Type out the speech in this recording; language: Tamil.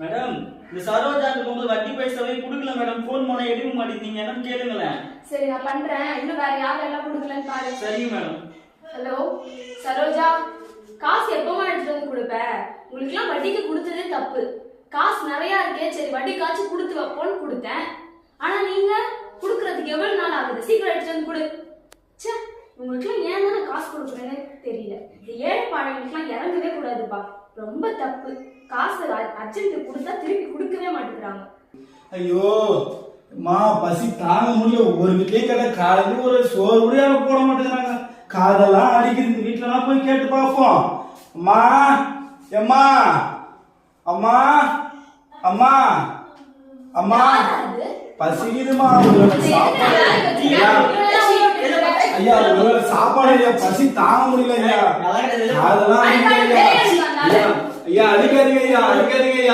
மேடம் இந்த சரோஜா இருக்கும்போது வட்டி பைசாவே கொடுக்கல மேடம். போன் பண்ண எடுக்க மாட்டேங்க. என்னன்னு கேளுங்களேன். சரி நான் பண்றேன். இன்னும் வேற யாரெல்லாம் கொடுக்கலன்னு பாரு. சரிங்க மேடம். ஹலோ சரோஜா, காசு எப்பமா எடுத்துட்டு வந்து கொடுப்ப? உங்களுக்குலாம் வட்டிக்கு கொடுத்ததே தப்பு. காசு நிறைய இருக்கே, சரி வட்டி காய்ச்சி கொடுத்து வைப்போன்னு கொடுத்தேன். ஆனா நீங்க கொடுக்கறதுக்கு எவ்வளவு நாள் ஆகுது? சீக்கிரம் எடுத்துட்டு வந்து கொடு. சே, உங்களுக்குலாம் ஏன் தானே காசு கொடுக்குறேன்னு தெரியல. இந்த ஏழை பாடங்களுக்குலாம் இறங்கவே கூடாதுப்பா. ரொம்ப தப்பு. காசு அர்ஜென்ட் கொடுத்தா திருப்பி கொடுக்கவே மாட்டேங்கிறாங்க. ஐயோ மா, பசி தாங்க முடியல. ஒரு வீட்லயே கேட்ட காலையில ஒரு சோறு கூட போட மாட்டேங்கிறாங்க. காதெல்லாம் அடிக்குது. இந்த வீட்டுலலாம் போய் கேட்டு பார்ப்போம். அம்மா, எம்மா, அம்மா, அம்மா, அம்மா, பசிக்குதுமா. ஐயா உங்களோட சாப்பாடு ஐயா, பசி தாங்க முடியல ஐயா. அதெல்லாம் ஐயா அடிக்காதீங்க ஐயா, அடிக்காதீங்க ஐயா.